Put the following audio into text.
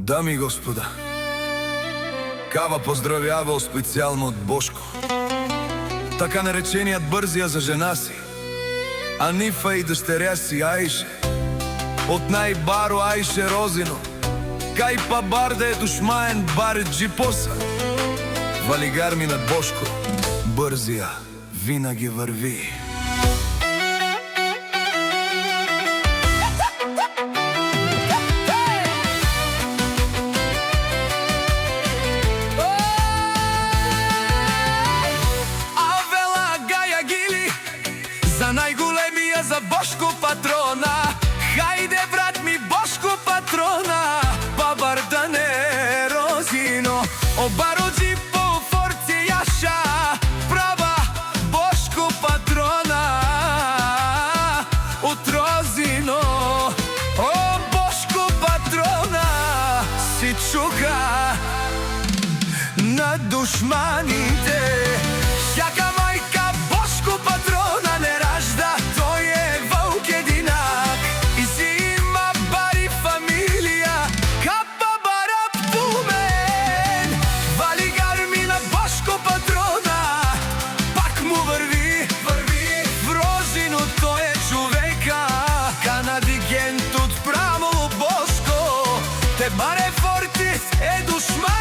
Дами и господа, Кава поздравјавал специјално од Бошко, така наречениот Брзија за жена си, Анифа и дъщеря си Аише, од најбаро Аише Розино, кај па барде душмаен бар джипоса. Валигар ми на Бошко, Брзија винаги врви. За најголемија, за Бошко патрона, хајде брат ми Бошко патрона, па бар да не Розино, обароджи по форце јаша, права Бошко патрона, от Розино. О, Бошко патрона, си чука на душманите, јака мајка Бошко патрона не ражда, тој е ваук единак и си има бари фамилија, капа барап тумен. Валигар ми на Бошко патрона, пак му врви в Розино, тој е човека, канадигентот право Бошко, те баре форти е душман.